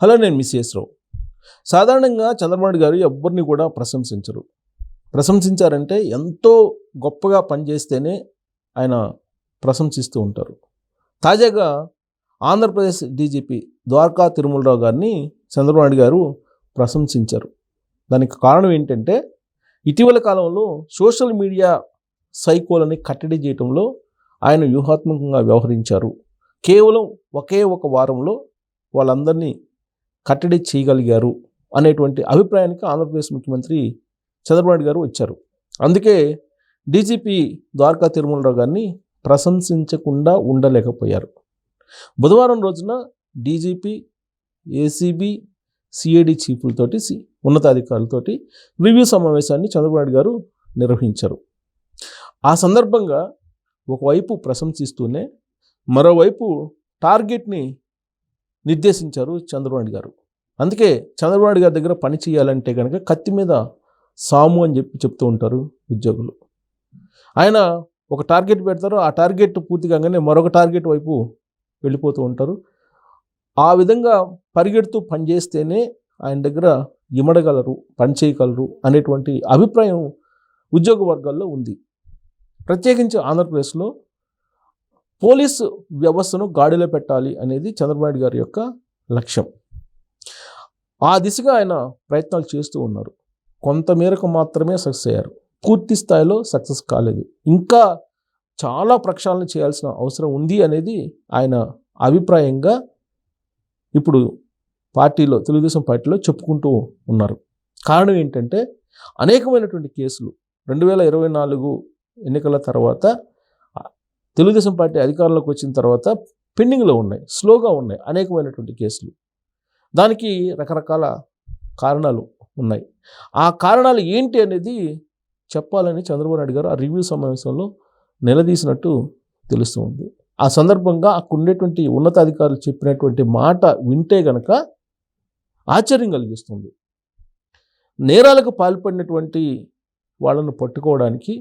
Hello, నేను miss రావు. సాధారణంగా చంద్రబాబు నాయుడు గారు ఎవ్వరిని కూడా ప్రశంసించరు. ప్రశంసించారంటే ఎంతో గొప్పగా పనిచేస్తేనే ఆయన ప్రశంసిస్తూ ఉంటారు. తాజాగా ఆంధ్రప్రదేశ్ డీజీపీ ద్వారకా తిరుమలరావు గారిని చంద్రబాబు నాయుడు గారు ప్రశంసించారు. దానికి కారణం ఏంటంటే ఇటీవల కాలంలో సోషల్ మీడియా సైకోలని కట్టడి చేయడంలో ఆయన వ్యూహాత్మకంగా వ్యవహరించారు. కేవలం ఒకే ఒక వారంలో వాళ్ళందరినీ కట్టడి చేయగలిగారు అనేటువంటి అభిప్రాయానికి ఆంధ్రప్రదేశ్ ముఖ్యమంత్రి చంద్రబాబు నాయుడు గారు వచ్చారు. అందుకే డీజీపీ ద్వారకా తిరుమలరావు గారిని ప్రశంసించకుండా ఉండలేకపోయారు. బుధవారం రోజున డీజీపీ, ఏసీబీ, సిఐడి చీఫ్లతోటి ఉన్నతాధికారులతోటి రివ్యూ సమావేశాన్ని చంద్రబాబు నాయుడు గారు నిర్వహించారు. ఆ సందర్భంగా ఒకవైపు ప్రశంసిస్తూనే మరోవైపు టార్గెట్ని నిర్దేశించారు చంద్రబాబు నాయుడు గారు. అందుకే చంద్రబాబు నాయుడు గారి దగ్గర పని చేయాలంటే కనుక కత్తి మీద సాము అని చెప్తూ ఉంటారు ఉద్యోగులు. ఆయన ఒక టార్గెట్ పెడతారు, ఆ టార్గెట్ పూర్తి కాగానే మరొక టార్గెట్ వైపు వెళ్ళిపోతూ ఉంటారు. ఆ విధంగా పరిగెడుతూ పనిచేస్తేనే ఆయన దగ్గర ఇమడగలరు, పని చేయగలరు అనేటువంటి అభిప్రాయం ఉద్యోగ వర్గాల్లో ఉంది. ప్రత్యేకించి ఆంధ్రప్రదేశ్లో పోలీసు వ్యవస్థను గాడిలో పెట్టాలి అనేది చంద్రబాబు నాయుడు గారి యొక్క లక్ష్యం. ఆ దిశగా ఆయన ప్రయత్నాలు చేస్తూ ఉన్నారు. కొంతమేరకు మాత్రమే సక్సెస్ అయ్యారు, పూర్తి స్థాయిలో సక్సెస్ కాలేదు. ఇంకా చాలా ప్రక్షాళన చేయాల్సిన అవసరం ఉంది అనేది ఆయన అభిప్రాయంగా ఇప్పుడు తెలుగుదేశం పార్టీలో చెప్పుకుంటూ ఉన్నారు. కారణం ఏంటంటే అనేకమైనటువంటి కేసులు 2024 ఎన్నికల తర్వాత తెలుగుదేశం పార్టీ అధికారంలోకి వచ్చిన తర్వాత పెండింగ్లో ఉన్నాయి, స్లోగా ఉన్నాయి అనేకమైనటువంటి కేసులు. దానికి రకరకాల కారణాలు ఉన్నాయి. ఆ కారణాలు ఏంటి అనేది చెప్పాలని చంద్రబాబు నాయుడు గారు ఆ రివ్యూ సమావేశంలో నిలదీసినట్టు తెలుస్తుంది. ఆ సందర్భంగా అక్కడ ఉండేటువంటి ఉన్నతాధికారులు చెప్పినటువంటి మాట వింటే గనక ఆశ్చర్యం కలిగిస్తుంది. నేరాలకు పాల్పడినటువంటి వాళ్ళను పట్టుకోవడానికి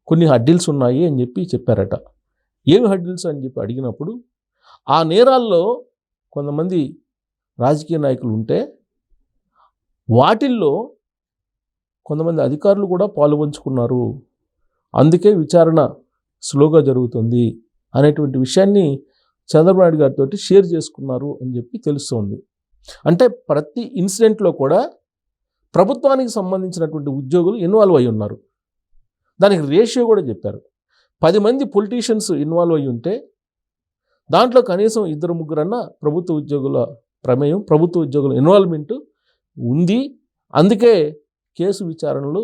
కొన్ని హడ్డిల్స్ ఉన్నాయి అని చెప్పారట. ఏమి హడ్డిల్స్ అని అడిగినప్పుడు ఆ నేరాల్లో కొంతమంది రాజకీయ నాయకులు ఉంటే వాటిల్లో కొంతమంది అధికారులు కూడా పాలుపంచుకున్నారు, అందుకే విచారణ స్లోగా జరుగుతుంది అనేటువంటి విషయాన్ని చంద్రబాబు నాయుడు గారితో షేర్ చేసుకున్నారు అని తెలుస్తుంది. అంటే ప్రతి ఇన్సిడెంట్లో కూడా ప్రభుత్వానికి సంబంధించినటువంటి ఉద్యోగులు ఇన్వాల్వ్ అయి ఉన్నారు. దానికి రేషియో కూడా చెప్పారు. 10 మంది పొలిటీషియన్స్ ఇన్వాల్వ్ అయ్యి ఉంటే దాంట్లో కనీసం 2-3 ప్రభుత్వ ఉద్యోగుల ప్రమేయం, ప్రభుత్వ ఉద్యోగుల ఇన్వాల్వ్మెంట్ ఉంది. అందుకే కేసు విచారణలు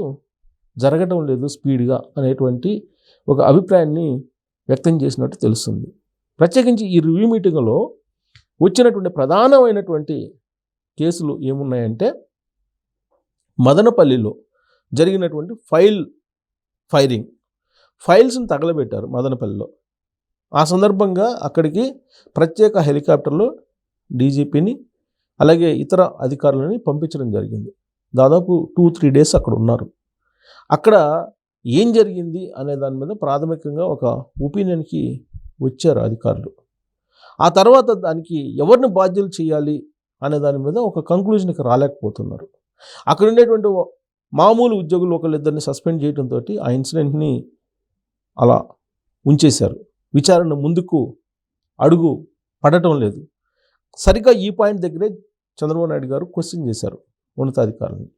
జరగటం లేదు స్పీడ్గా అనేటువంటి ఒక అభిప్రాయాన్ని వ్యక్తం చేసినట్టు తెలుస్తుంది. ప్రత్యేకించి ఈ రివ్యూ మీటింగ్లో వచ్చినటువంటి ప్రధానమైనటువంటి కేసులు ఏమున్నాయంటే మదనపల్లిలో జరిగినటువంటి ఫైల్స్ని తగలబెట్టారు మదనపల్లిలో. ఆ సందర్భంగా అక్కడికి ప్రత్యేక హెలికాప్టర్లో డీజీపీని అలాగే ఇతర అధికారులని పంపించడం జరిగింది. దాదాపు 2-3 డేస్ అక్కడ ఉన్నారు. అక్కడ ఏం జరిగింది అనే దాని మీద ప్రాథమికంగా ఒక ఒపీనియన్కి వచ్చారు అధికారులు. ఆ తర్వాత దానికి ఎవరిని బాధ్యులు చేయాలి అనే దాని మీద ఒక కంక్లూజన్కి రాలేకపోతున్నారు. అక్కడ ఉండేటువంటి మామూలు ఉద్యోగులు ఒకళ్ళిద్దరిని సస్పెండ్ చేయడంతో ఆ ఇన్సిడెంట్ని అలా ఉంచేశారు. విచారణ ముందుకు అడుగు పడటం లేదు. సరిగ్గా ఈ పాయింట్ దగ్గరే చంద్రబాబు నాయుడు గారు క్వశ్చన్ చేశారు ఉన్నతాధికారులను.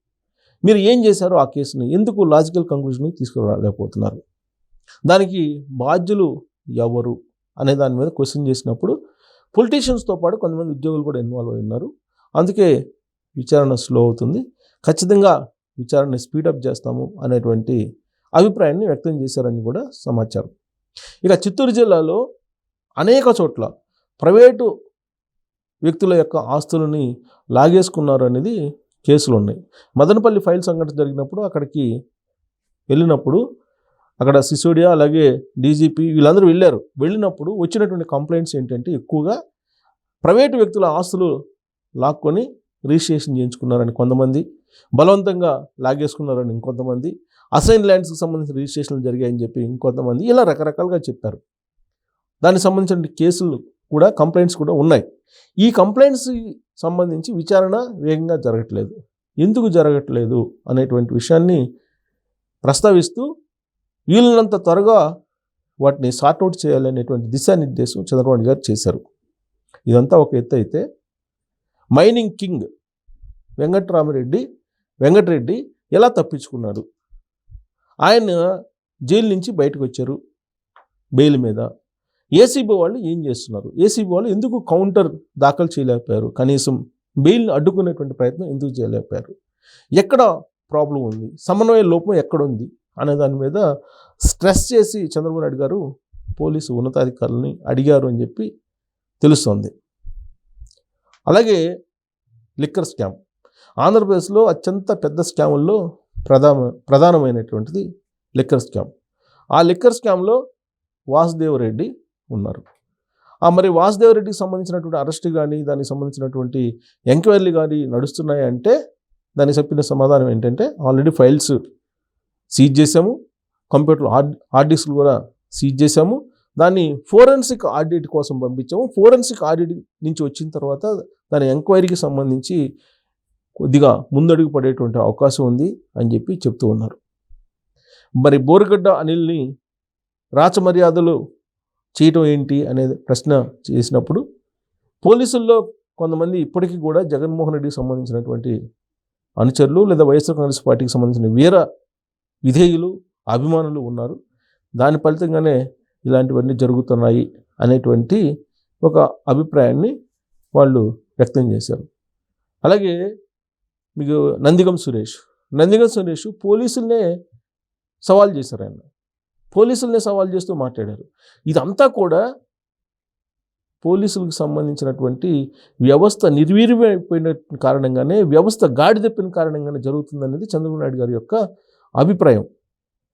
మీరు ఏం చేశారు, ఆ కేసుని ఎందుకు లాజికల్ కంక్లూజన్కి తీసుకురాలేకపోతున్నారు, దానికి బాధ్యులు ఎవరు అనే దాని మీద క్వశ్చన్ చేసినప్పుడు పొలిటీషియన్స్తో పాటు కొంతమంది ఉద్యోగులు కూడా ఇన్వాల్వ్ అయి ఉన్నారు, అందుకే విచారణ స్లో అవుతుంది, ఖచ్చితంగా విచారణని స్పీడప్ చేస్తాము అనేటువంటి అభిప్రాయాన్ని వ్యక్తం చేశారని కూడా సమాచారం. ఇక చిత్తూరు జిల్లాలో అనేక చోట్ల ప్రైవేటు వ్యక్తుల యొక్క ఆస్తులని లాగేసుకున్నారు అనేది కేసులు ఉన్నాయి. మదనపల్లి ఫైల్ సంఘటన జరిగినప్పుడు అక్కడికి వెళ్ళినప్పుడు అక్కడ సిసోడియా అలాగే డీజీపీ వీళ్ళందరూ వెళ్ళినప్పుడు వచ్చినటువంటి కంప్లైంట్స్ ఏంటంటే ఎక్కువగా ప్రైవేటు వ్యక్తుల ఆస్తులు లాక్కొని రిజిస్ట్రేషన్ చేయించుకున్నారని కొంతమంది, బలవంతంగా లాగేసుకున్నారని ఇంకొంతమంది, అసైన్ ల్యాండ్స్కి సంబంధించిన రిజిస్ట్రేషన్లు జరిగాయని ఇంకొంతమంది ఇలా రకరకాలుగా చెప్పారు. దానికి సంబంధించిన కేసులు కూడా కంప్లైంట్స్ కూడా ఉన్నాయి. ఈ కంప్లైంట్స్ సంబంధించి విచారణ వేగంగా జరగట్లేదు. ఎందుకు జరగట్లేదు అనేటువంటి విషయాన్ని ప్రస్తావిస్తూ వీళ్ళనంత త్వరగా వాటిని సార్ట్అవుట్ చేయాలనేటువంటి దిశానిర్దేశం చంద్రబాబు నాయుడు గారు చేశారు. ఇదంతా ఒక ఎత్తు అయితే, మైనింగ్ కింగ్ వెంకటరెడ్డి ఎలా తప్పించుకున్నారు? ఆయన జైలు నుంచి బయటకు వచ్చారు బెయిల్ మీద. ఏసీబీ వాళ్ళు ఏం చేస్తున్నారు? ఏసీబీ వాళ్ళు ఎందుకు కౌంటర్ దాఖలు చేయలేకపోయారు? కనీసం బెయిల్ని అడ్డుకునేటువంటి ప్రయత్నం ఎందుకు చేయలేకపోయారు? ఎక్కడ ప్రాబ్లం ఉంది? సమన్వయ లోపం ఎక్కడుంది అనే దాని మీద స్ట్రెస్ చేసి చంద్రబాబు నాయుడు గారు పోలీసు ఉన్నతాధికారులని అడిగారు అని చెప్పి తెలుస్తోంది. అలాగే లిక్కర్ స్కామ్, ఆంధ్రప్రదేశ్లో అత్యంత పెద్ద స్కాముల్లో ప్రధానమైనటువంటిది లిక్కర్ స్కామ్. ఆ లిక్కర్ స్కామ్లో వాసుదేవరెడ్డి ఉన్నారు. మరి వాసుదేవరెడ్డికి సంబంధించినటువంటి అరెస్ట్ కానీ దానికి సంబంధించినటువంటి ఎంక్వైరీలు కానీ నడుస్తున్నాయి అంటే దానికి చెప్పిన సమాధానం ఏంటంటే, ఆల్రెడీ ఫైల్స్ సీజ్ చేసాము, కంప్యూటర్లో హార్డ్ డిస్క్లు కూడా సీజ్ చేసాము, దాన్ని ఫోరెన్సిక్ ఆడిట్ కోసం పంపించాము, ఫోరెన్సిక్ ఆడిట్ నుంచి వచ్చిన తర్వాత దాని ఎంక్వైరీకి సంబంధించి కొద్దిగా ముందడుగు పడేటువంటి అవకాశం ఉంది అని చెప్పి చెప్తూ ఉన్నారు. మరి బోరుగడ్డ అనిల్ని రాచమర్యాదలు చేయటం ఏంటి అనేది ప్రశ్న చేసినప్పుడు, పోలీసుల్లో కొంతమంది ఇప్పటికీ కూడా జగన్మోహన్ రెడ్డికి సంబంధించినటువంటి అనుచరులు లేదా వైఎస్ఆర్ కాంగ్రెస్ పార్టీకి సంబంధించిన వీర విధేయులు, అభిమానులు ఉన్నారు. దాని ఫలితంగానే ఇలాంటివన్నీ జరుగుతున్నాయి అనేటువంటి ఒక అభిప్రాయాన్ని వాళ్ళు వ్యక్తం చేశారు. అలాగే మీకు నందిగం సురేష్ పోలీసులనే సవాల్ చేశారు. ఆయన పోలీసులనే సవాల్ చేస్తూ మాట్లాడారు. ఇదంతా కూడా పోలీసులకు సంబంధించినటువంటి వ్యవస్థ నిర్వీర్యమైపోయిన కారణంగానే, వ్యవస్థ గాడి తప్పిన కారణంగానే జరుగుతుందనేది చంద్రబాబు నాయుడు గారి యొక్క అభిప్రాయం.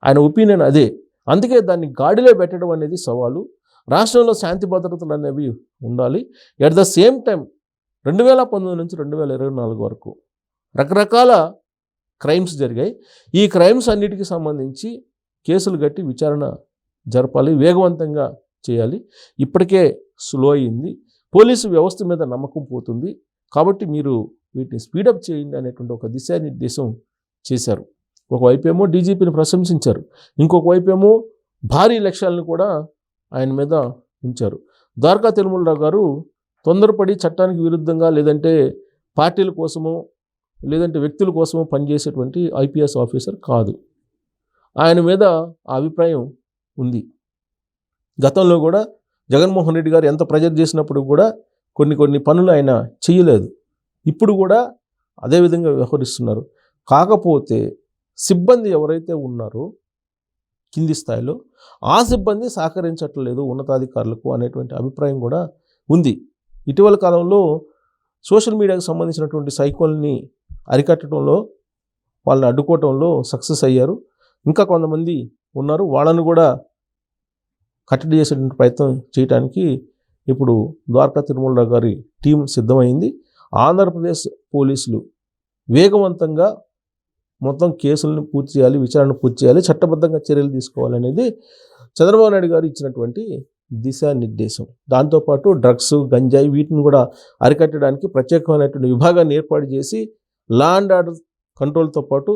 ఆయన ఒపీనియన్ అదే. అందుకే దాన్ని గాడిలో పెట్టడం అనేది సవాలు. రాష్ట్రంలో శాంతి భద్రతలు అనేవి ఉండాలి. ఎట్ ద సేమ్ టైం 2019 నుంచి 2024 వరకు రకరకాల క్రైమ్స్ జరిగాయి. ఈ క్రైమ్స్ అన్నిటికీ సంబంధించి కేసులు కట్టి విచారణ జరపాలి, వేగవంతంగా చేయాలి. ఇప్పటికే స్లో అయింది, పోలీసు వ్యవస్థ మీద నమ్మకం పోతుంది. కాబట్టి మీరు వీటిని స్పీడప్ చేయండి అనేటువంటి ఒక దిశానిర్దేశం చేశారు. ఒకవైపు ఏమో డీజీపీని ప్రశంసించారు, ఇంకొక వైపు ఏమో భారీ లక్ష్యాలను కూడా ఆయన మీద ఉంచారు. ద్వారకా తిరుమలరావు గారు తొందరపడి చట్టానికి విరుద్ధంగా లేదంటే పార్టీల కోసమో లేదంటే వ్యక్తుల కోసమో పనిచేసేటువంటి ఐపీఎస్ ఆఫీసర్ కాదు. ఆయన మీద ఆ అభిప్రాయం ఉంది. గతంలో కూడా జగన్మోహన్ రెడ్డి గారు ఎంత ప్రెజర్ చేసినప్పుడు కూడా కొన్ని పనులు ఆయన చేయలేదు. ఇప్పుడు కూడా అదేవిధంగా వ్యవహరిస్తున్నారు. కాకపోతే సిబ్బంది ఎవరైతే ఉన్నారో కింది స్థాయిలో, ఆ సిబ్బంది సహకరించట్లేదు ఉన్నతాధికారులకు అనేటువంటి అభిప్రాయం కూడా ఉంది. ఇటీవల కాలంలో సోషల్ మీడియాకు సంబంధించినటువంటి సైకోల్ని అరికట్టడంలో, వాళ్ళని అడ్డుకోవటంలో సక్సెస్ అయ్యారు. ఇంకా కొంతమంది ఉన్నారు, వాళ్ళను కూడా కట్టడి చేసేటువంటి ప్రయత్నం చేయడానికి ఇప్పుడు ద్వారకా తిరుమలరావు గారి టీం సిద్ధమైంది. ఆంధ్రప్రదేశ్ పోలీసులు వేగవంతంగా మొత్తం కేసులను పూర్తి చేయాలి, విచారణ పూర్తి చేయాలి, చట్టబద్ధంగా చర్యలు తీసుకోవాలనేది చంద్రబాబు నాయుడు గారు ఇచ్చినటువంటి దిశానిర్దేశం. దాంతోపాటు డ్రగ్స్, గంజాయి వీటిని కూడా అరికట్టడానికి ప్రత్యేకమైనటువంటి విభాగాన్ని ఏర్పాటు చేసి లా అండ్ ఆర్డర్ కంట్రోల్తో పాటు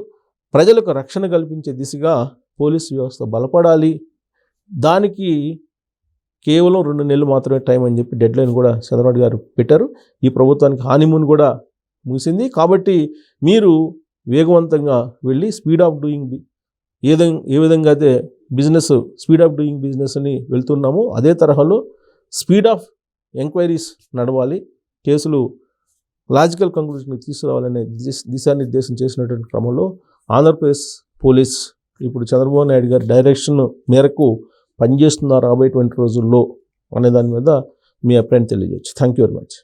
ప్రజలకు రక్షణ కల్పించే దిశగా పోలీసు వ్యవస్థ బలపడాలి. దానికి కేవలం 2 నెలలు మాత్రమే టైం అని చెప్పి డెడ్లైన్ కూడా చంద్రబాబు గారు పెట్టారు. ఈ ప్రభుత్వానికి హానీమూన్ కూడా ముగిసింది. కాబట్టి మీరు వేగవంతంగా వెళ్ళి స్పీడ్ ఆఫ్ డూయింగ్ ఏ విధంగా అయితే స్పీడ్ ఆఫ్ డూయింగ్ బిజినెస్ అని వెళ్తున్నామో అదే తరహాలో స్పీడ్ ఆఫ్ ఎంక్వైరీస్ నడవాలి, కేసులు లాజికల్ కంక్లూజన్కి తీసుకురావాలనే దిశానిర్దేశం చేసినటువంటి క్రమంలో ఆంధ్రప్రదేశ్ పోలీస్ ఇప్పుడు చంద్రబాబు నాయుడు గారి డైరెక్షన్ మేరకు పనిచేస్తున్నారు రాబోయేటువంటి రోజుల్లో అనే దాని మీద మీ అభిప్రాయం తెలియజేయచ్చు. Thank you very much.